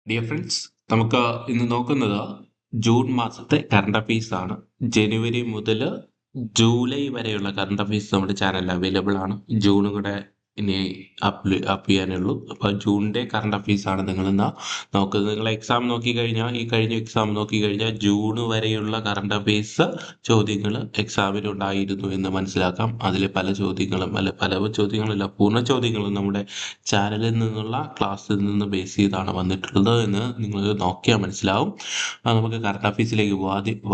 Dear friends, നമുക്ക് ഇന്ന് നോക്കുന്നത് ജൂൺ മാസത്തെ കറണ്ട് അഫയേഴ്സ് ആണ്. ജനുവരി മുതൽ ജൂലൈ വരെയുള്ള കറണ്ട് അഫയേഴ്സ് നമ്മുടെ ചാനലിൽ അവൈലബിൾ ആണ്. ജൂണും കൂടെ ഇനി അപ്പ് ചെയ്യാനുള്ളൂ. അപ്പോൾ ജൂണിൻ്റെ കറണ്ട് അഫയേഴ്സ് ആണ് നിങ്ങൾ ഇന്ന് നോക്കുന്നത്. നിങ്ങൾ എക്സാം നോക്കിക്കഴിഞ്ഞാൽ, ഈ കഴിഞ്ഞ എക്സാം നോക്കിക്കഴിഞ്ഞാൽ ജൂൺ വരെയുള്ള കറണ്ട് അഫയേഴ്സ് ചോദ്യങ്ങൾ എക്സാമിനുണ്ടായിരുന്നു എന്ന് മനസ്സിലാക്കാം. അതിൽ പല ചോദ്യങ്ങളും പല ചോദ്യങ്ങളില്ല, പൂർണ്ണ ചോദ്യങ്ങളും നമ്മുടെ ചാനലിൽ നിന്നുള്ള ക്ലാസ്സിൽ നിന്ന് ബേസ് ചെയ്താണ് വന്നിട്ടുള്ളത് എന്ന് നിങ്ങൾ നോക്കിയാൽ മനസ്സിലാവും. നമുക്ക് കറണ്ട് അഫയേഴ്സിലേക്ക്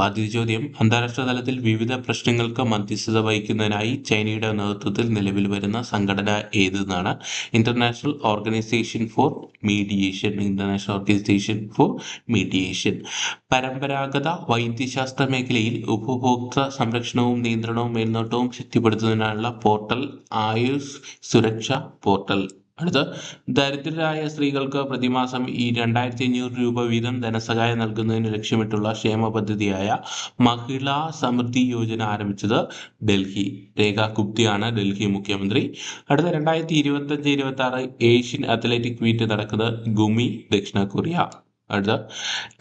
ആദ്യ ചോദ്യം: അന്താരാഷ്ട്ര തലത്തിൽ വിവിധ പ്രശ്നങ്ങൾക്ക് മധ്യസ്ഥത വഹിക്കുന്നതിനായി ചൈനയുടെ നേതൃത്വത്തിൽ നിലവിൽ വരുന്ന സംഘടന ഏതെന്നാണ്. International organisation for mediation. പരമ്പരാഗത വൈദ്യശാസ്ത്ര മേഖലയിൽ ഉപഭോക്തൃ സംരക്ഷണവും നിയന്ത്രണവും മേൽനോട്ടവും ശക്തിപ്പെടുത്തുന്നതിനുള്ള പോർട്ടൽ ആയുഷ് സുരക്ഷ പോർട്ടൽ. അടുത്ത: ദരിദ്രരായ സ്ത്രീകൾക്ക് പ്രതിമാസം 2500 രൂപ വീതം ധനസഹായം നൽകുന്നതിന് ലക്ഷ്യമിട്ടുള്ള ക്ഷേമ പദ്ധതിയായ മഹിളാ സമൃദ്ധി യോജന ആരംഭിച്ചത് ഡൽഹി. രേഖ ഗുപ്തയാണ് ഡൽഹി മുഖ്യമന്ത്രി. അടുത്ത: 2025-26 ഏഷ്യൻ അത്ലറ്റിക് മീറ്റ് നടക്കുന്നത് ഗുമി, ദക്ഷിണ കൊറിയ. അടുത്ത: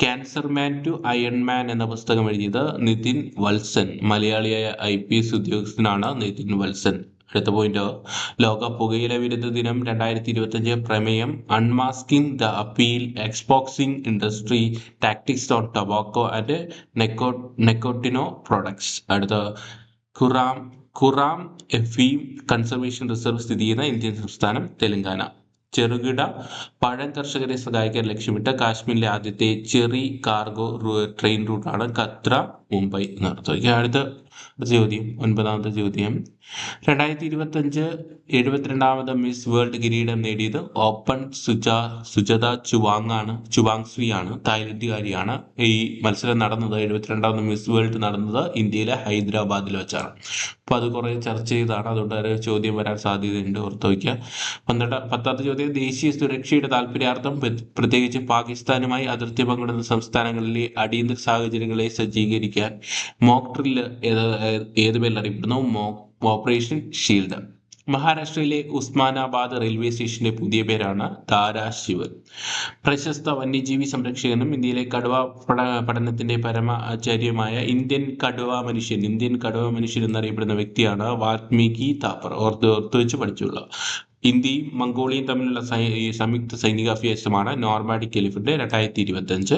ക്യാൻസർ മാൻ ടു അയൺ മാൻ എന്ന പുസ്തകം എഴുതിയത് നിതിൻ വത്സൻ. മലയാളിയായ IPS ഉദ്യോഗസ്ഥനാണ് നിതിൻ വത്സൻ. അടുത്ത പോയിന്റ്: ലോക പുകയില വിരുദ്ധ ദിനം 2025 പ്രമേയം unmasking the appeal, exposing industry tactics on tobacco and nicotine products. അടുത്ത: ഖുറാം എഫീം കൺസർവേഷൻ റിസർവ് സ്ഥിതി ചെയ്യുന്ന ഇന്ത്യൻ സംസ്ഥാനം തെലങ്കാന. ചെറുകിട പഴം കർഷകരെ സഹായിക്കാൻ ലക്ഷ്യമിട്ട് കാശ്മീരിലെ ആദ്യത്തെ ചെറി കാർഗോ ട്രെയിൻ റൂട്ടാണ് കത്ര മുംബൈ നടത്തുക. അടുത്ത ചോദ്യം, 9ാമത്തെ ചോദ്യം: 2025 72ാമത് മിസ് വേൾഡ് കിരീടം നേടിയത് ഓപ്പൺ സുജത ചുവാങ്സ്വി ആണ്. തായ്ലൻഡുകാരിയാണ്. ഈ മത്സരം നടന്നത് 72ാമത് മിസ് വേൾഡ് നടന്നത് ഇന്ത്യയിലെ ഹൈദരാബാദിൽ വെച്ചാണ്. അപ്പോൾ അത് കുറേ ചർച്ച ചെയ്താണ്, അതുകൊണ്ട് ഒരു ചോദ്യം വരാൻ സാധ്യതയുണ്ട്, ഓർത്ത് വയ്ക്കുക. 10ാമത്തെ ചോദ്യം: ദേശീയ സുരക്ഷയുടെ താല്പര്യാർത്ഥം പ്രത്യേകിച്ച് പാകിസ്ഥാനുമായി അതിർത്തി പങ്കിടുന്ന സംസ്ഥാനങ്ങളിലെ അടിയന്തര സാഹചര്യങ്ങളെ സജ്ജീകരിക്കാൻ മോക്ക് ഡ്രില്ല് ഏത് പേരിൽ അറിയപ്പെടുന്നു? Operation shield. മഹാരാഷ്ട്രയിലെ ഉസ്മാനാബാദ് റെയിൽവേ സ്റ്റേഷന്റെ പുതിയ പേരാണ് ധാരാശിവ്. പ്രശസ്ത വന്യജീവി സംരക്ഷകനും ഇന്ത്യയിലെ കടുവ പഠനത്തിന്റെ പരമാചാര്യമായ ഇന്ത്യൻ കടുവ മനുഷ്യൻ എന്നറിയപ്പെടുന്ന വ്യക്തിയാണ് വാൽമീകി താപ്പർ. ഓർത്ത് വെച്ച് പഠിച്ചുള്ള. ഇന്ത്യയും മംഗോളിയയും തമ്മിലുള്ള സംയുക്ത സൈനിക അഭ്യാസമാണ് നോർമാഡിക് എലിഫന്റ് 2025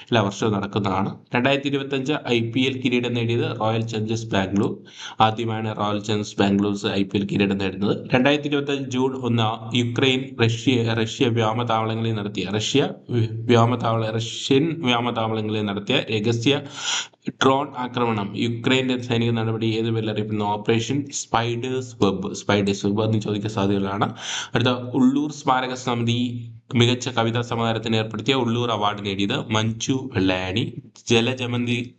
എല്ലാ വർഷവും നടക്കുന്നതാണ്. 2025 IPL കിരീടം നേടിയത് റോയൽ ചലഞ്ചേഴ്സ് ബാംഗ്ലൂർ. ആദ്യമായാണ് റോയൽ ചലഞ്ചേഴ്സ് ബാംഗ്ലൂർ IPL കിരീടം നേടുന്നത്. 2025 ജൂൺ 1 യുക്രൈൻ റഷ്യൻ വ്യോമതാവളങ്ങളിൽ നടത്തിയ രഹസ്യ ഡ്രോൺ ആക്രമണം യുക്രൈൻ്റെ സൈനിക നടപടി ഏത് പേരിൽ അറിയപ്പെടുന്നു? ഓപ്പറേഷൻ സ്പൈഡേഴ്സ് വെബ് എന്ന് ചോദിക്കാൻ സാധ്യതകളാണ്. അടുത്ത: ഉള്ളൂർ സ്മാരക സമിതി മികച്ച കവിതാ സമാഹാരത്തിന് ഏർപ്പെടുത്തിയ ഉള്ളൂർ അവാർഡ് നേടിയത് മഞ്ജു വെള്ളായണി.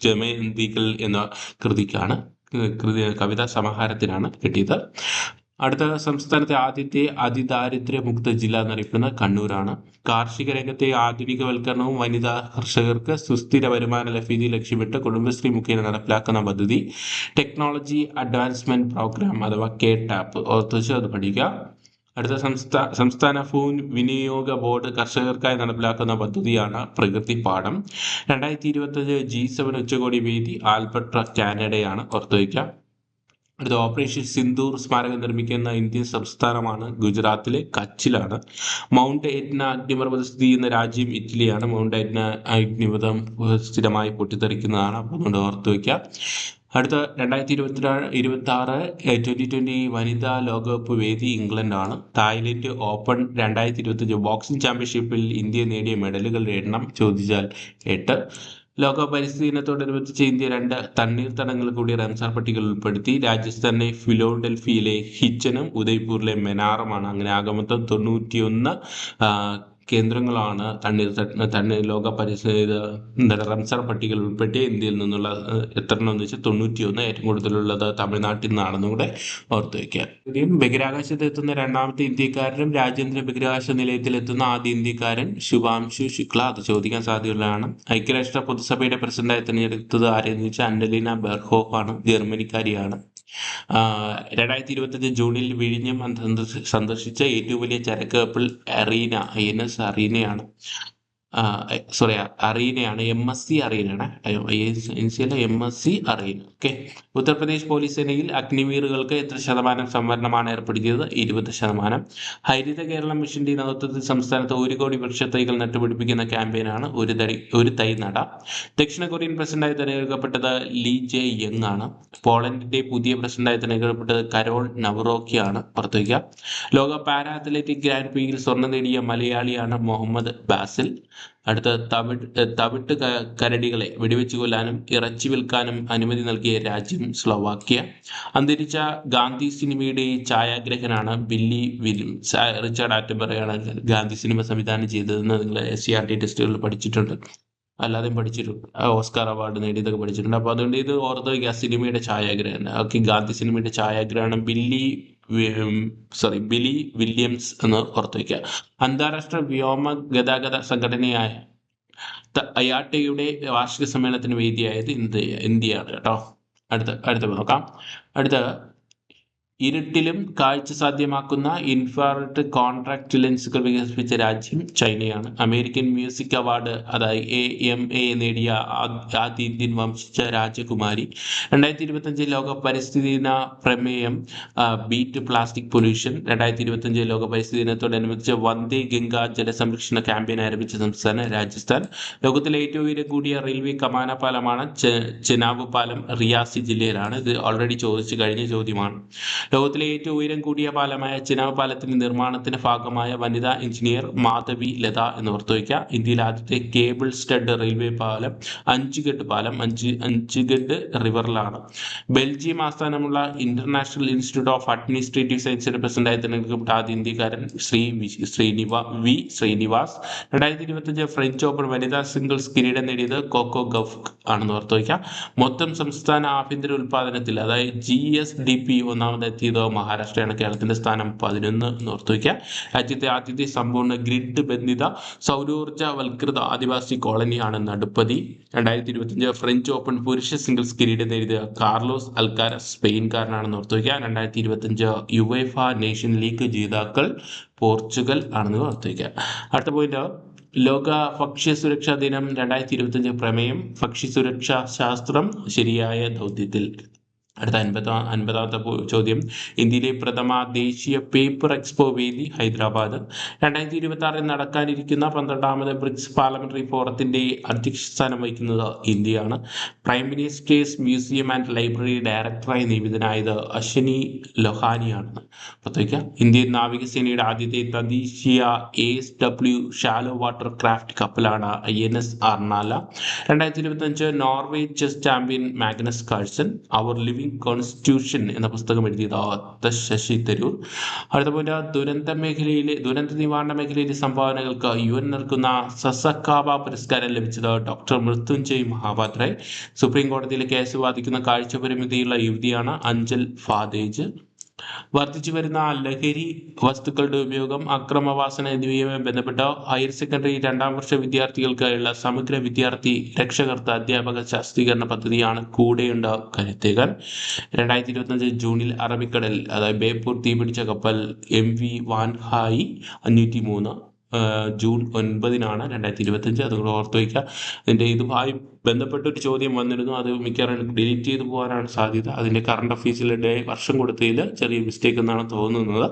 ജമയന്തികൾ എന്ന കവിതാ സമാഹാരത്തിനാണ് കിട്ടിയത്. അടുത്ത: സംസ്ഥാനത്തെ ആദ്യത്തെ അതിദാരിദ്ര്യമുക്ത ജില്ല എന്നറിയപ്പെടുന്ന കണ്ണൂരാണ്. കാർഷിക രംഗത്തെ ആധുനികവൽക്കരണവും വനിതാ കർഷകർക്ക് സുസ്ഥിര വരുമാന ലഭ്യത ലക്ഷ്യമിട്ട് കുടുംബശ്രീ മുഖേന നടപ്പിലാക്കുന്ന പദ്ധതി ടെക്നോളജി അഡ്വാൻസ്മെന്റ് പ്രോഗ്രാം അഥവാ KTAP. ഓർത്തുവെച്ച് അത് പഠിക്കുക. അടുത്ത: സംസ്ഥാന ഭൂൻ വിനിയോഗ ബോർഡ് കർഷകർക്കായി നടപ്പിലാക്കുന്ന പദ്ധതിയാണ് പ്രകൃതി പാഠം. 2025 G7 ഉച്ചകോടി വേദി ആൽബർട്ട, കാനഡയാണ്. ഓർത്തുവയ്ക്കുക. അടുത്ത: ഓപ്പറേഷൻ സിന്ദൂർ സ്മാരകം നിർമ്മിക്കുന്ന ഇന്ത്യൻ സംസ്ഥാനമാണ് ഗുജറാത്തിലെ കച്ചിലാണ്. മൗണ്ട് എറ്റ്ന അഗ്നിപർവ്വതം സ്ഥിതി ചെയ്യുന്ന രാജ്യം ഇറ്റലിയാണ്. മൗണ്ട് എറ്റ്ന അഗ്നിപർവ്വതം സ്ഥിരമായി പൊട്ടിത്തെറിക്കുന്നതാണ്, അപ്പോൾ അതുകൊണ്ട് ഓർത്ത് വയ്ക്കുക. അടുത്ത: 2026 2020 വനിതാ ലോകകപ്പ് വേദി ഇംഗ്ലണ്ടാണ്. തായ്ലൻഡ് ഓപ്പൺ 2025 ബോക്സിംഗ് ചാമ്പ്യൻഷിപ്പിൽ ഇന്ത്യ നേടിയ മെഡലുകളുടെ എണ്ണം ചോദിച്ചാൽ 8. ലോക പരിസ്ഥിതി ദിനത്തോടനുബന്ധിച്ച് ഇന്ത്യ 2 തണ്ണീർത്തടങ്ങൾ കൂടി റംസാർ പട്ടികയിൽ ഉൾപ്പെടുത്തി. രാജസ്ഥാനിലെ ഫിലോഡൽഫിയയിലെ ഹിച്ചനും ഉദയ്പൂരിലെ മെനാറുമാണ്. അങ്ങനെ ആകെ മൊത്തം 91 കേന്ദ്രങ്ങളാണ് തണ്ണീർ ലോക പരിസ്ഥിതി റംസാർ പട്ടികയിൽ ഉൾപ്പെട്ട്. ഇന്ത്യയിൽ നിന്നുള്ള എത്രണ്ണം എന്ന് വെച്ചാൽ 91. ഏറ്റവും കൂടുതലുള്ളത് തമിഴ്നാട്ടിൽ നിന്നാണെന്നും കൂടെ ഓർത്തു വയ്ക്കുക. ബഹിരാകാശത്ത് എത്തുന്ന 2ാമത്തെ ഇന്ത്യക്കാരനും രാജ്യാന്തര ബഹിരാകാശ നിലയത്തിൽ എത്തുന്ന ആദ്യ ഇന്ത്യക്കാരൻ ശുഭാംശു ശുക്ല. അത് ചോദിക്കാൻ സാധ്യതയുള്ളതാണ്. ഐക്യരാഷ്ട്ര പൊതുസഭയുടെ പ്രസിഡന്റായി തിരഞ്ഞെടുത്തത് ആരെന്ന് വെച്ചാൽ അന്നലീന ബെർഹോഫ് ആണ്. ജർമ്മനിക്കാരിയാണ്. 2025 ജൂണിൽ വിഴിഞ്ഞം സന്ദർശിച്ച ഏറ്റവും വലിയ ചരക്ക് കപ്പൽ INS അറീനയാണ്. സോറി, അറീനയാണ്, MSc അറീനയാണ്, MSc അറീന. ഓക്കെ. ഉത്തർപ്രദേശ് പോലീസ് സേനയിൽ അഗ്നിവീറുകൾക്ക് എത്ര ശതമാനം സംവരണമാണ് ഏർപ്പെടുത്തിയത്? 20%. ഹരിത കേരളം മിഷന്റെ നേതൃത്വത്തിൽ സംസ്ഥാനത്ത് 1 കോടി വൃക്ഷത്തൈകൾ നട്ടുപിടിപ്പിക്കുന്ന ക്യാമ്പയിനാണ് ഒരു തൈ നട. ദക്ഷിണ കൊറിയൻ പ്രസിഡന്റായി തെരഞ്ഞെടുക്കപ്പെട്ടത് ലീ ജെ യങ് ആണ്. പോളണ്ടിന്റെ പുതിയ പ്രസിഡന്റായി തെരഞ്ഞെടുക്കപ്പെട്ടത് കരോൾ നവറോക്കിയാണ്. പുറത്തുവയ്ക്കുക. ലോക പാരാ അത്ലറ്റിക് ഗ്രാൻഡ് പ്രിയിൽ സ്വർണ്ണം നേടിയ മലയാളിയാണ് മുഹമ്മദ് ബാസിൽ. അടുത്ത തവിട്ട് കരടികളെ വെടിവെച്ച് കൊല്ലാനും ഇറച്ചി വിൽക്കാനും അനുമതി നൽകിയ രാജ്യം സ്ലോവാക്യ. അന്തരിച്ച ഗാന്ധി സിനിമയുടെ ഛായാഗ്രഹനാണ് ബില്ലി വില്യംസ്. റിച്ചാർഡ് ആറ്റംബറോയാണ് ഗാന്ധി സിനിമ സംവിധാനം ചെയ്തതെന്ന് നിങ്ങൾ SCERT ടെസ്റ്റുകളിൽ പഠിച്ചിട്ടുണ്ട്, അല്ലാതെയും പഠിച്ചിട്ടുണ്ട്. ഓസ്കാർ അവാർഡ് നേടിയതൊക്കെ പഠിച്ചിട്ടുണ്ട്. അപ്പോൾ അതുകൊണ്ട് ഇത് ഓർത്ത് വയ്ക്കുക. സിനിമയുടെ ഛായാഗ്രഹണം, ഓക്കെ, ഗാന്ധി സിനിമയുടെ ഛായാഗ്രഹണം ബില്ലി വില്യംസ് എന്ന് ഓർത്ത് വയ്ക്കുക. അന്താരാഷ്ട്ര വ്യോമ ഗതാഗത സംഘടനയായ IATA വാർഷിക സമ്മേളനത്തിന് വേദിയായത് ഇന്ത്യയാണ് കേട്ടോ. അടുത്ത നോക്കാം. അടുത്ത ഇരുട്ടിലും കാഴ്ച സാധ്യമാക്കുന്ന ഇൻഫ്രാറെഡ് കോൺട്രാക്ട് ലെൻസുകൾ വികസിപ്പിച്ച രാജ്യം ചൈനയാണ്. അമേരിക്കൻ മ്യൂസിക് അവാർഡ്, അതായത് AMA നേടിയ ആദ്യ ഇന്ത്യൻ വംശജ രാജകുമാരി. 2025 ലോക പരിസ്ഥിതി ദിന പ്രമേയം ബീറ്റ് പ്ലാസ്റ്റിക് പൊല്യൂഷൻ. 2025 ലോക പരിസ്ഥിതി ദിനത്തോടനുബന്ധിച്ച് വന്ദേ ഗംഗ ജലസംരക്ഷണ ക്യാമ്പയിൻ ആരംഭിച്ച സംസ്ഥാനം രാജസ്ഥാൻ. ലോകത്തിലെ ഏറ്റവും ഉയരം കൂടിയ റെയിൽവേ കമാന പാലമാണ് ചെനാബ് പാലം, റിയാസി ജില്ലയിലാണ്. ഇത് ഓൾറെഡി ചോദിച്ചു കഴിഞ്ഞ ചോദ്യമാണ്. ലോകത്തിലെ ഏറ്റവും ഉയരം കൂടിയ പാലമായ ചെനാബ് പാലത്തിന്റെ നിർമ്മാണത്തിന്റെ ഭാഗമായ വനിതാ എഞ്ചിനീയർ മാധവി ലത എന്ന് ഓർത്തുവയ്ക്കുക. ഇന്ത്യയിലെ ആദ്യത്തെ കേബിൾ സ്റ്റഡ് റെയിൽവേ പാലം അഞ്ചുഗഡ് റിവറിലാണ്. ബെൽജിയം ആസ്ഥാനമുള്ള ഇന്റർനാഷണൽ ഇൻസ്റ്റിറ്റ്യൂട്ട് ഓഫ് അഡ്മിനിസ്ട്രേറ്റീവ് സയൻസിന്റെ പ്രസിഡന്റായി തെരഞ്ഞെടുക്കപ്പെട്ട ആദ്യ ഇന്ത്യക്കാരൻ ശ്രീനിവാസ്. 2025 ഫ്രഞ്ച് ഓപ്പൺ വനിതാ സിംഗിൾസ് കിരീടം നേടിയത് കോക്കോ ഗഫ് ആണെന്ന് ഓർത്തുവയ്ക്കുക. മൊത്തം സംസ്ഥാന ആഭ്യന്തര ഉൽപാദനത്തിൽ, അതായത് GSDP ഒന്നാമതെത്തിയത് മഹാരാഷ്ട്രയാണ്. കേരളത്തിന്റെ സ്ഥാനം 11 എന്ന് ഓർത്തുവയ്ക്കുക. രാജ്യത്തെ ആദ്യത്തെ സമ്പൂർണ്ണ ഗ്രിഡ് ബന്ധിത സൗരോർജ്ജവൽകൃത ആദിവാസി കോളനിയാണ് നടുപ്പതി. 2025 ഫ്രഞ്ച് ഓപ്പൺ പുരുഷ സിംഗിൾസ് കിരീടം നേടിയത് കാർലോസ് അൽക്കാരസ്, സ്പെയിൻകാരനാണെന്ന് ഓർത്തുവയ്ക്കുക. 2025 യുവേഫ നേഷൻ ലീഗ് ജേതാക്കൾ പോർച്ചുഗൽ ആണെന്ന് ഓർത്തുവയ്ക്കുക. അടുത്ത പോയിന്റ്, ലോക ഭക്ഷ്യസുരക്ഷാ ദിനം 2025 പ്രമേയം ഭക്ഷ്യസുരക്ഷാ ശാസ്ത്രം ശരിയായ ദൗത്യത്തിൽ. അടുത്ത 50ാമത്തെ ചോദ്യം, ഇന്ത്യയിലെ പ്രഥമ ദേശീയ പേപ്പർ എക്സ്പോ വേദി ഹൈദരാബാദ്. 2026 നടക്കാനിരിക്കുന്ന 12ാമത് ബ്രിക്സ് പാർലമെന്ററി ഫോറത്തിന്റെ അധ്യക്ഷസ്ഥാനം വഹിക്കുന്നത് ഇന്ത്യയാണ്. Prime ministers museum and library ഡയറക്ടറായി നിയമിതനായത് അശ്വനി ലൊഹാനിയാണ്. പ്രത്യേക ഇന്ത്യൻ നാവികസേനയുടെ ആദ്യത്തെ തദ്ദേശീയ ASW ഷാലോ വാട്ടർ ക്രാഫ്റ്റ് കപ്പലാണ് INS Arnala. 2025 Norway chess champion Magnus Carlsen our living constitution എന്ന പുസ്തകം എഴുതിയത് ശശി തരൂർ. അടുത്ത പോയിന്റ്, ദുരന്ത നിവാരണ മേഖലയിലെ സംഭാവനകൾക്ക് UN നൽകുന്ന സസക്കാവ പുരസ്കാരം ലഭിച്ചത് ഡോക്ടർ മൃത്യുഞ്ജയ് മഹാപാത്രയെ. സുപ്രീം കോടതിയിലെ കേസ് വാദിക്കുന്ന കാഴ്ച പരിമിതിയുള്ള യുവതിയാണ് അഞ്ചൽ ഫാദേജ്. വർദ്ധിച്ചു വരുന്ന ലഹരി വസ്തുക്കളുടെ ഉപയോഗം, അക്രമവാസന എന്നിവയുമായി ബന്ധപ്പെട്ട ഹയർ സെക്കൻഡറി 2ാം വർഷ വിദ്യാർത്ഥികൾക്കായുള്ള സമഗ്ര വിദ്യാർത്ഥി രക്ഷകർത്ത അധ്യാപക ശാക്തീകരണ പദ്ധതിയാണ് കൂടെയുണ്ട് കരുത്തേകാൻ. 2025 ജൂണിൽ അറബിക്കടലിൽ, അതായത് ബേപ്പൂർ തീപിടിച്ച കപ്പൽ MV വാൻഹായി 503 ജൂൺ 9-നാണ് 2025. അതുകൊണ്ട് ഓർത്ത് വയ്ക്കുക. അതിൻ്റെ ഇതുമായി ബന്ധപ്പെട്ടൊരു ചോദ്യം വന്നിരുന്നു, അത് മിക്കവാറും ഡിലീറ്റ് ചെയ്തു പോകാനാണ് സാധ്യത. അതിൻ്റെ കറണ്ട് അഫയേഴ്സിലെ വർഷം കൊടുത്തതിൽ ചെറിയ മിസ്റ്റേക്ക് എന്നാണ് തോന്നുന്നത്.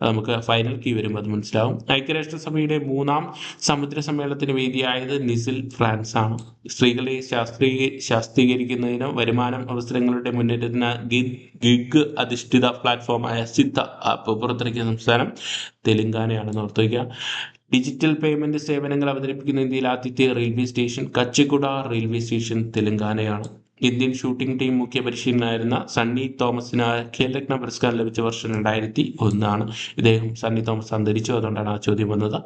നമുക്ക് ഫൈനൽ കീ വരുമ്പോൾ അത് മനസ്സിലാവും. ഐക്യരാഷ്ട്രസഭയുടെ 3ാം സമുദ്ര സമ്മേളനത്തിന് വേദിയായത് നിസിൽ, ഫ്രാൻസ് ആണ്. സ്ത്രീകളെ ശാക്തീകരിക്കുന്നതിന് വരുമാനം അവസരങ്ങളുടെ മുന്നേറ്റത്തിന് ഗിഗ് അധിഷ്ഠിത പ്ലാറ്റ്ഫോമായ സിദ്ധ ആപ്പ് പുറത്തിറക്കിയ സംസ്ഥാനം തെലങ്കാനയാണെന്ന് ഓർത്ത് വയ്ക്കുക. ഡിജിറ്റൽ പേയ്മെന്റ് സേവനങ്ങൾ അവതരിപ്പിക്കുന്ന ഇന്ത്യയിലെ ആദ്യത്തെ railway station Kacheguda railway station തെലങ്കാനയാണ്. ഇന്ത്യൻ ഷൂട്ടിംഗ് ടീം മുഖ്യ പരിശീലനായിരുന്ന സണ്ണി തോമസിന് ഖേൽരത്ന പുരസ്കാരം ലഭിച്ച വർഷം 2001 ഇദ്ദേഹം സണ്ണി തോമസ് അന്തരിച്ചു, അതുകൊണ്ടാണ് ആ ചോദ്യം വന്നത്.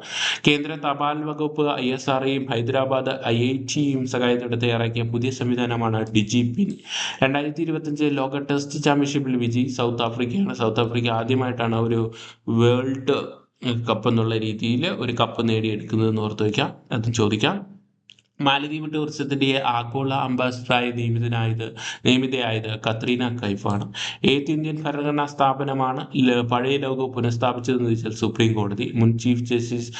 കേന്ദ്ര തപാൽ വകുപ്പ് ISROയും ഹൈദരാബാദ് IITയും സഹായത്തോടെ തയ്യാറാക്കിയ പുതിയ സംവിധാനമാണ് ഡിജിപിൻ. 2025 ലോക ടെസ്റ്റ് ചാമ്പ്യൻഷിപ്പിൽ വിജയി സൗത്ത് ആഫ്രിക്കയാണ്. സൗത്ത് ആഫ്രിക്ക ആദ്യമായിട്ടാണ് ഒരു വേൾഡ് കപ്പ് എന്നുള്ള രീതിയിൽ ഒരു കപ്പ് നേടിയെടുക്കുന്നതെന്ന് ഓർത്ത് വയ്ക്കാം. അതും ചോദിക്കാം. മാലദ്വീപ് ടൂറിസത്തിന്റെ ആഗോള അംബാസിഡറായി നിയമിതയായത് കത്രീന കൈഫാണ്. ഏത് ഇന്ത്യൻ ഭരണഘടനാ സ്ഥാപനമാണ് പഴയ ലോഗോ പുനഃസ്ഥാപിച്ചതെന്ന് ചോദിച്ചാൽ സുപ്രീം കോടതി. മുൻ ചീഫ് ജസ്റ്റിസ്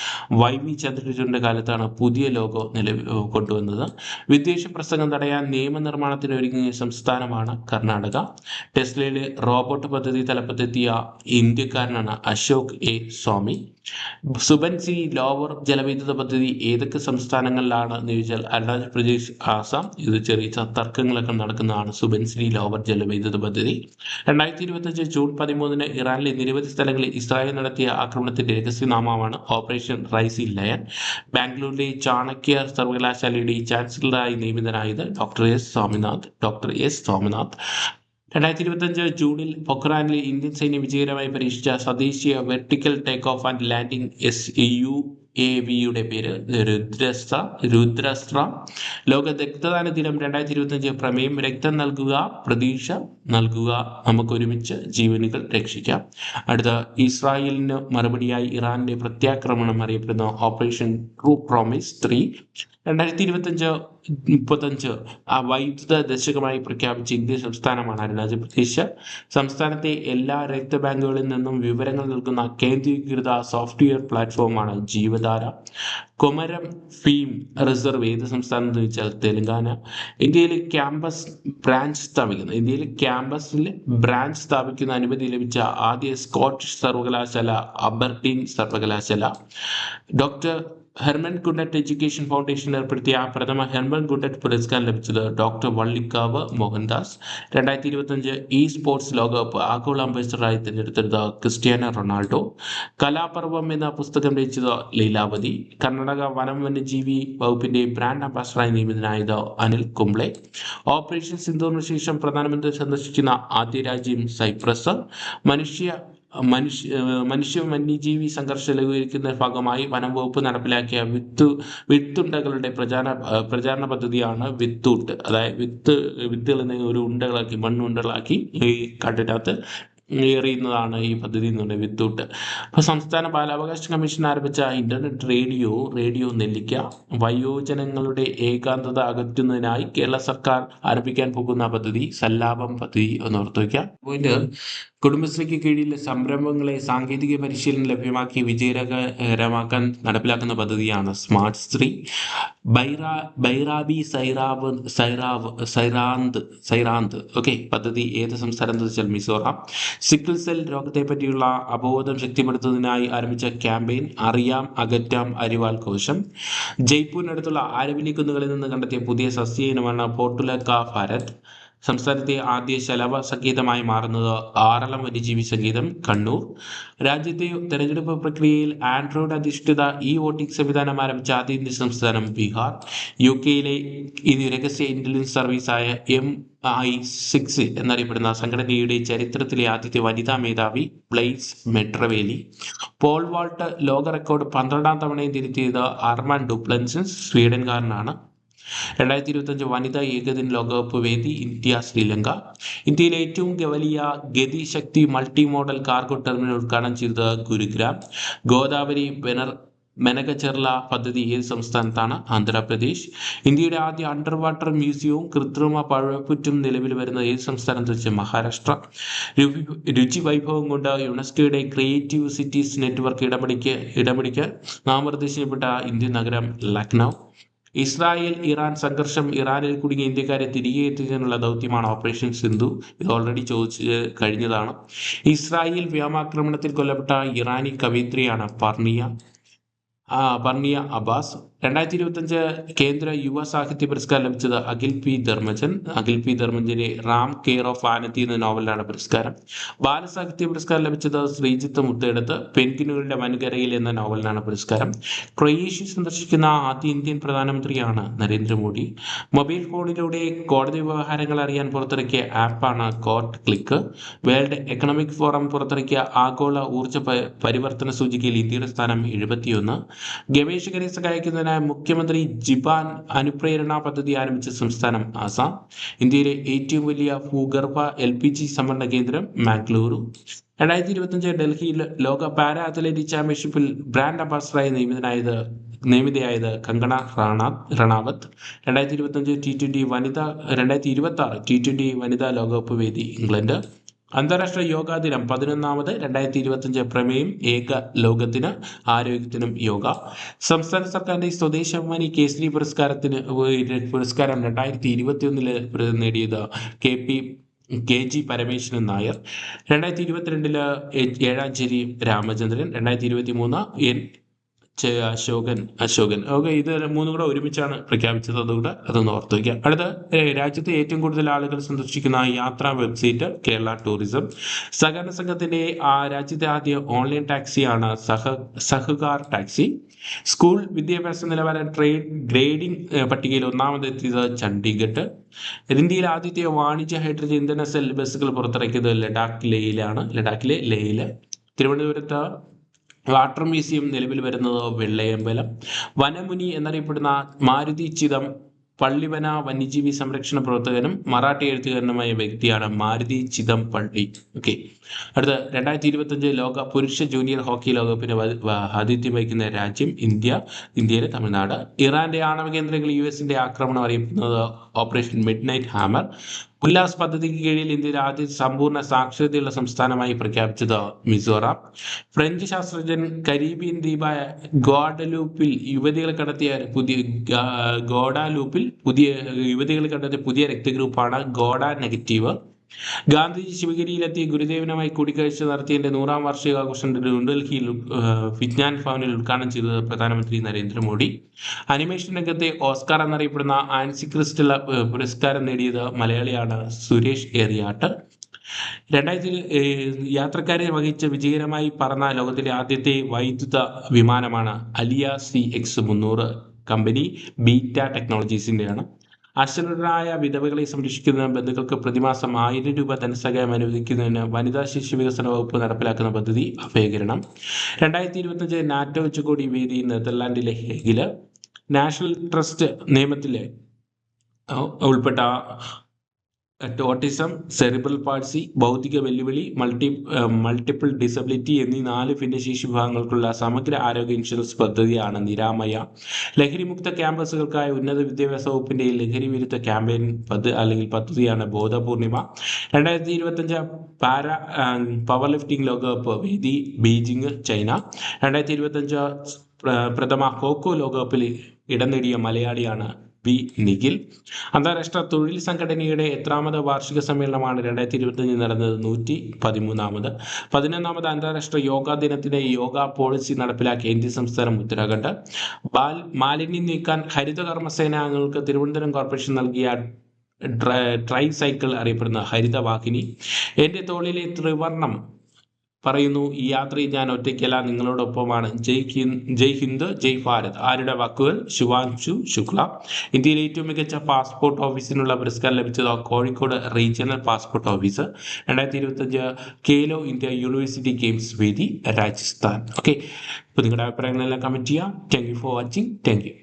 YV ചന്ദ്രചൂഡിന്റെ കാലത്താണ് പുതിയ ലോഗോ കൊണ്ടുവന്നത്. വിദ്വേഷ പ്രസംഗം തടയാൻ നിയമനിർമ്മാണത്തിന് ഒരുങ്ങിയ സംസ്ഥാനമാണ് കർണാടക. ടെസ്ലയിലെ റോബോട്ട് പദ്ധതി തലപ്പത്തെത്തിയ ഇന്ത്യക്കാരനാണ് അശോക് സ്വാമി. സുബൻസിരി ലോവർ ജലവൈദ്യുത പദ്ധതി ഏതൊക്കെ സംസ്ഥാനങ്ങളിലാണ് എന്ന് ചോദിച്ചാൽ അരുണാചൽ പ്രദേശ്, ആസാം. ഇത് ചെറിയ തർക്കങ്ങളൊക്കെ നടക്കുന്നതാണ് സുബൻസിരി ലോവർ ജലവൈദ്യുത പദ്ധതി. 2025 ജൂൺ 13 ഇറാനിലെ നിരവധി സ്ഥലങ്ങളിൽ ഇസ്രായേൽ നടത്തിയ ആക്രമണത്തിന്റെ രഹസ്യനാമമാണ് ഓപ്പറേഷൻ റൈസി ലയൺ. ബാംഗ്ലൂരിലെ ചാണക്യ സർവകലാശാലയുടെ ചാൻസലറായി നിയമിതനായത് ഡോക്ടർ എസ് സ്വാമിനാഥ്. 2025 ജൂണിൽ പൊഖ്റാനിൽ ഇന്ത്യൻ സൈന്യം വിജയകരമായി പരീക്ഷിച്ച സ്വദേശീയ vertical take off and landing UAVയുടെ പേര് രുദ്രസ്ത്ര. ലോക രക്തദാന ദിനം 2025 പ്രമേയം രക്തം നൽകുക, പ്രതീക്ഷ നൽകുക, നമുക്ക് ഒരുമിച്ച് ജീവനുകൾ രക്ഷിക്കാം. അടുത്ത ഇസ്രായേലിന് മറുപടിയായി ഇറാന്റെ പ്രത്യാക്രമണം അറിയപ്പെടുന്ന ഓപ്പറേഷൻ ട്രൂ പ്രോമിസ് 3. 2025 വൈദ്യുത ദശകമായി പ്രഖ്യാപിച്ച ഇന്ത്യൻ സംസ്ഥാനമാണ് അരുണാചൽ പ്രദേശ്. സംസ്ഥാനത്തെ എല്ലാ രക്തബാങ്കുകളിൽ നിന്നും വിവരങ്ങൾ നൽകുന്ന കേന്ദ്രീകൃത സോഫ്റ്റ്വെയർ പ്ലാറ്റ്ഫോമാണ് ജീവധാര. കൊമരം ഭീം റിസർവ് ഏത് സംസ്ഥാനം എന്ന് വെച്ചാൽ തെലങ്കാന. ഇന്ത്യയിൽ ക്യാമ്പസിൽ ബ്രാഞ്ച് സ്ഥാപിക്കുന്ന അനുമതി ലഭിച്ച ആദ്യ സ്കോട്ടിഷ് സർവകലാശാല അബർഡീൻ സർവകലാശാല. Doctor Hermann Gundert education foundation ഏർപ്പെടുത്തിയ പ്രഥമ ഹെർമൻ ഗുണ്ടറ്റ് പുരസ്കാരം ലഭിച്ചത് ഡോക്ടർ വള്ളിക്കാവ് മോഹൻദാസ്. 2025 സ്പോർട്സ് ലോകകപ്പ് ആഗോള അംബാസിഡറായി തിരഞ്ഞെടുത്തത് ക്രിസ്ത്യാനോ റൊണാൾഡോ. കലാപർവം എന്ന പുസ്തകം രചിച്ചത് ലീലാവതി. കർണാടക വനം വന്യജീവി വകുപ്പിന്റെ ബ്രാൻഡ് അംബാസിഡറായി നിയമിതനായത് അനിൽ കുംബ്ലെ. ഓപ്പറേഷൻ സിന്ദൂറിന് ശേഷം പ്രധാനമന്ത്രി സന്ദർശിക്കുന്ന ആദ്യ രാജ്യം സൈപ്രസ്. മനുഷ്യ വന്യജീവി സംഘർഷം ലഘൂകരിക്കുന്ന ഭാഗമായി വനം വകുപ്പ് നടപ്പിലാക്കിയ വിത്തുണ്ടകളുടെ പ്രചാരണ പദ്ധതിയാണ് വിത്തൂട്ട്. അതായത് വിത്തുകൾ ഒരു ഉണ്ടകളാക്കി മണ്ണുണ്ടകളാക്കി ഈ കാട്ടിനകത്ത് എറിയുന്നതാണ് ഈ പദ്ധതി എന്നുണ്ട് വിത്തൂട്ട്. അപ്പോൾ സംസ്ഥാന ബാലാവകാശ കമ്മീഷൻ ആരംഭിച്ച ഇന്റർനെറ്റ് റേഡിയോ നെല്ലിക്ക. വയോജനങ്ങളുടെ ഏകാന്തത അകറ്റുന്നതിനായി കേരള സർക്കാർ ആരംഭിക്കാൻ പോകുന്ന പദ്ധതി സല്ലാപം പദ്ധതി എന്ന് ഓർത്തു വയ്ക്കാം. പോയിന്റ് കുടുംബശ്രീക്ക് കീഴിൽ സംരംഭങ്ങളെ സാങ്കേതിക പരിശീലനം ലഭ്യമാക്കി വിജയകരമാക്കാൻ നടപ്പിലാക്കുന്ന പദ്ധതിയാണ് സ്മാർട്ട് സ്ത്രീ. ബൈറാബി സൈറാന്ത് പദ്ധതി ഏത് സംസ്ഥാനത്ത് വെച്ചാൽ മിസോറാം. സിക്കിൾ സെൽ രോഗത്തെ പറ്റിയുള്ള അവബോധം ശക്തിപ്പെടുത്തുന്നതിനായി ആരംഭിച്ച ക്യാമ്പയിൻ അറിയാം അകറ്റാം അരിവാൾ കോശം. ജയ്പൂരിനടുത്തുള്ള ആരവല്ലി കുന്നുകളിൽ നിന്ന് കണ്ടെത്തിയ പുതിയ സസ്യ ഇനമാണ് പോർട്ടുലക്ക ഭാരത്. സംസ്ഥാനത്തെ ആദ്യ ശലഭ സങ്കേതമായി മാറുന്നത് ആറളം വന്യജീവി സങ്കേതം കണ്ണൂർ. രാജ്യത്തെ തെരഞ്ഞെടുപ്പ് പ്രക്രിയയിൽ ആൻഡ്രോയിഡ് അധിഷ്ഠിത വോട്ടിംഗ് സംവിധാനം ആരംഭിച്ച ആദ്യ ഇന്ത്യൻ സംസ്ഥാനം ബീഹാർ. UK-യിലെ രഹസ്യ ഇന്റലിജൻസ് സർവീസായ MI6 എന്നറിയപ്പെടുന്ന സംഘടനയുടെ ചരിത്രത്തിലെ ആദ്യത്തെ വനിതാ മേധാവി ബ്ലെയ്സ് മെട്രവേലി. പോൾ വാൾട്ട് ലോക റെക്കോർഡ് 12ാം തവണയും തിരുത്തിയത് അർമാൻ ഡുപ്ലൻസിസ്, സ്വീഡൻകാരനാണ്. 2025 വനിതാ ഏകദിന ലോകകപ്പ് വേദി ഇന്ത്യ ശ്രീലങ്ക. ഇന്ത്യയിലെ ഏറ്റവും വലിയ Gati Shakti multi model cargo terminal ഉദ്ഘാടനം ചെയ്തത് ഗുരുഗ്രാം. ഗോദാവരി മെനകചെർല പദ്ധതി ഏത് സംസ്ഥാനത്താണ്? ആന്ധ്രാപ്രദേശ്. ഇന്ത്യയുടെ ആദ്യ അണ്ടർ വാട്ടർ മ്യൂസിയവും കൃത്രിമ പഴപ്പുറ്റും നിലവിൽ വരുന്ന ഏത് സംസ്ഥാനത്ത് വെച്ച്? മഹാരാഷ്ട്ര. രുചി വൈഭവം കൊണ്ട് യുനെസ്കോയുടെ ക്രിയേറ്റീവ് സിറ്റീസ് നെറ്റ്വർക്ക് ഇടപെടിക്ക് നാമനിർദ്ദേശിക്കപ്പെട്ട ഇന്ത്യൻ നഗരം ലക്നൗ. ഇസ്രായേൽ-ഇറാൻ സംഘർഷം. ഇറാനിൽ കുടുങ്ങിയ ഇന്ത്യക്കാരെ തിരികെ എത്തിക്കാനുള്ള ദൗത്യമാണ് ഓപ്പറേഷൻ സിന്ധു. ഇത് ഓൾറെഡി ചോദിച്ചു കഴിഞ്ഞതാണ്. ഇസ്രായേൽ വ്യോമാക്രമണത്തിൽ കൊല്ലപ്പെട്ട ഇറാനി കവയിത്രിയാണ് പർണിയ അബ്ബാസ്. 2025 കേന്ദ്ര യുവ സാഹിത്യ പുരസ്കാരം ലഭിച്ചത് അഖിൽ പി ധർമ്മജന്റെ റാം കെയർ ഓഫ് ആനന്ദി എന്ന നോവലിനാണ് പുരസ്കാരം. ബാലസാഹിത്യ പുരസ്കാരം ലഭിച്ചത് ശ്രീജിത്ത് മുത്തേടത്ത് പെൻഗ്വിനുകളുടെ വൻകരയിൽ എന്ന നോവലിനാണ് പുരസ്കാരം. ക്രൊയേഷ്യ സന്ദർശിക്കുന്ന ആദ്യ ഇന്ത്യൻ പ്രധാനമന്ത്രിയാണ് നരേന്ദ്രമോദി. മൊബൈൽ ഫോണിലൂടെ കോടതി വ്യവഹാരങ്ങൾ അറിയാൻ പുറത്തിറക്കിയ ആപ്പാണ് court click. World economic forum പുറത്തിറക്കിയ ആഗോള ഊർജ്ജ പരിവർത്തന സൂചികയിൽ ഇന്ത്യയുടെ സ്ഥാനം 71. ഗവേഷകരെ സഹായിക്കുന്നതിന് മുഖ്യമന്ത്രി ജിബാൻ അനുപ്രേരണ പദ്ധതി ആരംഭിച്ച സംസ്ഥാനം ആസാം. ഇന്ത്യയിലെ ഏറ്റവും വലിയ ഭൂഗർഭ LPG സംഭരണ കേന്ദ്രം മാംഗ്ലൂരു. 2025 ഡൽഹിയിൽ ലോക പാരാ അത്ലറ്റിക് ചാമ്പ്യൻഷിപ്പിൽ ബ്രാൻഡ് അംബാസഡറായി നിയമിതയായത് കങ്കണ റണാവത്ത്. 2026 T20 വനിതാ ലോകകപ്പ് വേദി ഇംഗ്ലണ്ട്. അന്താരാഷ്ട്ര യോഗാ ദിനം 11ാമത്. 2025 പ്രമേയം ഏക ലോകത്തിന് ആരോഗ്യത്തിനും യോഗ. സംസ്ഥാന സർക്കാരിന്റെ സ്വദേശ് അഭിമാനി കേസരി പുരസ്കാരം 2021 നേടിയത് KG പരമേശ്വരൻ നായർ. 2022 ഏഴാഞ്ചേരി രാമചന്ദ്രൻ. 2023 അശോകൻ. ഓക്കെ, ഇത് മൂന്നും കൂടെ ഒരുമിച്ചാണ് പ്രഖ്യാപിച്ചത്. അതുകൂടെ അതൊന്ന് ഓർത്ത് വയ്ക്കാം. അടുത്ത, രാജ്യത്തെ ഏറ്റവും കൂടുതൽ ആളുകൾ സന്ദർശിക്കുന്ന യാത്രാ വെബ്സൈറ്റ് കേരള ടൂറിസം. സഹകരണ സംഘത്തിന്റെ രാജ്യത്തെ ആദ്യ ഓൺലൈൻ ടാക്സിയാണ് സഹകാർ ടാക്സി. സ്കൂൾ വിദ്യാഭ്യാസ നിലവാരം ഗ്രേഡിംഗ് പട്ടികയിൽ ഒന്നാമതെത്തിയത് ചണ്ഡീഗഡ്. ഇന്ത്യയിലെ ആദ്യത്തെ വാണിജ്യ ഹൈഡ്രജൻ ഇന്ധന സെൽ ബസ്സുകൾ പുറത്തിറക്കിയത് ലഡാക്കിലെ ലേയില്. തിരുവനന്തപുരത്ത് വാട്ടർ മ്യൂസിയം നിലവിൽ വരുന്നത് വെള്ളയമ്പലം. വനമുനി എന്നറിയപ്പെടുന്ന മാരുതി ചിതം പള്ളിവന വന്യജീവി സംരക്ഷണ പ്രവർത്തകനും മറാഠി എഴുത്തുകാരനുമായ വ്യക്തിയാണ് മാരുതി ചിതംപള്ളി. ഓക്കെ, അടുത്ത 2025 ലോക പുരുഷ ജൂനിയർ ഹോക്കി ലോകകപ്പിന് ആതിഥ്യം വഹിക്കുന്ന രാജ്യം ഇന്ത്യയിലെ തമിഴ്നാട്. ഇറാന്റെ ആണവ കേന്ദ്രങ്ങളിൽ US ആക്രമണം അറിയപ്പെടുന്നത് operation mid night hammer. Ullas പദ്ധതിക്ക് കീഴിൽ ഇന്ത്യയിലെ ആദ്യത്തെ സമ്പൂർണ്ണ സാക്ഷരതയുള്ള സംസ്ഥാനമായി പ്രഖ്യാപിച്ചത് മിസോറാം. ഫ്രഞ്ച് ശാസ്ത്രജ്ഞൻ കരീബിയൻ ദ്വീപായ ഗോഡലൂപ്പിൽ യുവതികളെ കണ്ടെത്തിയ പുതിയ രക്തഗ്രൂപ്പാണ് ഗോഡ നെഗറ്റീവ്. ഗാന്ധിജി ശിവഗിരിയിലെത്തി ഗുരുദേവനുമായി കൂടിക്കാഴ്ച നടത്തിയതിന്റെ 100ാം വാർഷികാഘോഷം ന്യൂഡൽഹിയിൽ വിജ്ഞാൻ ഭവനിൽ ഉദ്ഘാടനം ചെയ്തത് പ്രധാനമന്ത്രി നരേന്ദ്രമോദി. അനിമേഷൻ രംഗത്തെ ഓസ്കാർ എന്നറിയപ്പെടുന്ന ആൻസി ക്രിസ്റ്റൽ പുരസ്കാരം നേടിയത് മലയാളിയാണ് സുരേഷ് ഏറിയാട്ട്. 2000 യാത്രക്കാരെ വഹിച്ച് വിജയകരമായി പറന്ന ലോകത്തിലെ ആദ്യത്തെ വൈദ്യുത വിമാനമാണ് അലിയ CX-300. Company beta ടെക്നോളജീസിന്റെയാണ്. അശരണരായ വിധവകളെ സംരക്ഷിക്കുന്നതിന് ബന്ധുക്കൾക്ക് പ്രതിമാസം 1000 രൂപ ധനസഹായം അനുവദിക്കുന്നതിന് വനിതാ ശിശു വികസന വകുപ്പ് നടപ്പിലാക്കുന്ന പദ്ധതി അഭയകരണം. 2025 നാറ്റോ ഉച്ചകോടി വേദി നെതർലാൻഡിലെ ഹേഗില്. നാഷണൽ ട്രസ്റ്റ് നിയമത്തിലെ ഉൾപ്പെട്ട ഓട്ടിസം, സെറിബ്രൽ പാൾസി, ബൗദ്ധിക വെല്ലുവിളി, മൾട്ടിപ്പിൾ ഡിസബിലിറ്റി എന്നീ 4 ഭിന്നശേഷി വിഭാഗങ്ങൾക്കുള്ള സമഗ്ര ആരോഗ്യ ഇൻഷുറൻസ് പദ്ധതിയാണ് നിരാമയ. ലഹരിമുക്ത ക്യാമ്പസുകൾക്കായ ഉന്നത വിദ്യാഭ്യാസ വകുപ്പിന്റെ ലഹരി വിരുദ്ധ ക്യാമ്പയിൻ പദ്ധതിയാണ് ബോധപൂർണിമ. 2025 പാരാ പവർ ലിഫ്റ്റിംഗ് ലോകകപ്പ് വേദി ബീജിംഗ്, ചൈന. 2025 പ്രഥമ ഖോഖോ ലോകകപ്പിൽ ഇടം നേടിയ മലയാളിയാണ് നിഖിൽ. അന്താരാഷ്ട്ര തൊഴിൽ സംഘടനയുടെ എത്രാമത് വാർഷിക സമ്മേളനമാണ് 2025 നടന്നത്? 113ാമത്. 11ാമത് അന്താരാഷ്ട്ര യോഗാ ദിനത്തിന്റെ യോഗ പോളിസി നടപ്പിലാക്കിയ ഇന്ത്യൻ സംസ്ഥാനം ഉത്തരാഖണ്ഡ്. മാലിന്യം നീക്കാൻ ഹരിത കർമ്മസേനാംഗങ്ങൾക്ക് തിരുവനന്തപുരം കോർപ്പറേഷൻ നൽകിയ ട്രൈ സൈക്കിൾ അറിയപ്പെടുന്ന ഹരിതവാഹിനി. എന്റെ തോളിലെ ത്രിവർണം പറയുന്നു, ഈ യാത്രയിൽ ഞാൻ ഒറ്റയ്ക്കല്ല, നിങ്ങളോടൊപ്പമാണ്. ജയ് ഹിന്ദ്, ജയ് ഭാരത്. ആരുടെ വാക്കുകൾ? ശുഭാൻശു ശുക്ല. ഇന്ത്യയിലെ ഏറ്റവും മികച്ച പാസ്പോർട്ട് ഓഫീസിനുള്ള പുരസ്കാരം ലഭിച്ചത് Kozhikode regional passport office. 2025 Khelo India university games വേദി രാജസ്ഥാൻ. ഓക്കെ, അപ്പോൾ നിങ്ങളുടെ അഭിപ്രായങ്ങളെല്ലാം കമന്റ് ചെയ്യാം. Thank you for watching. Thank you.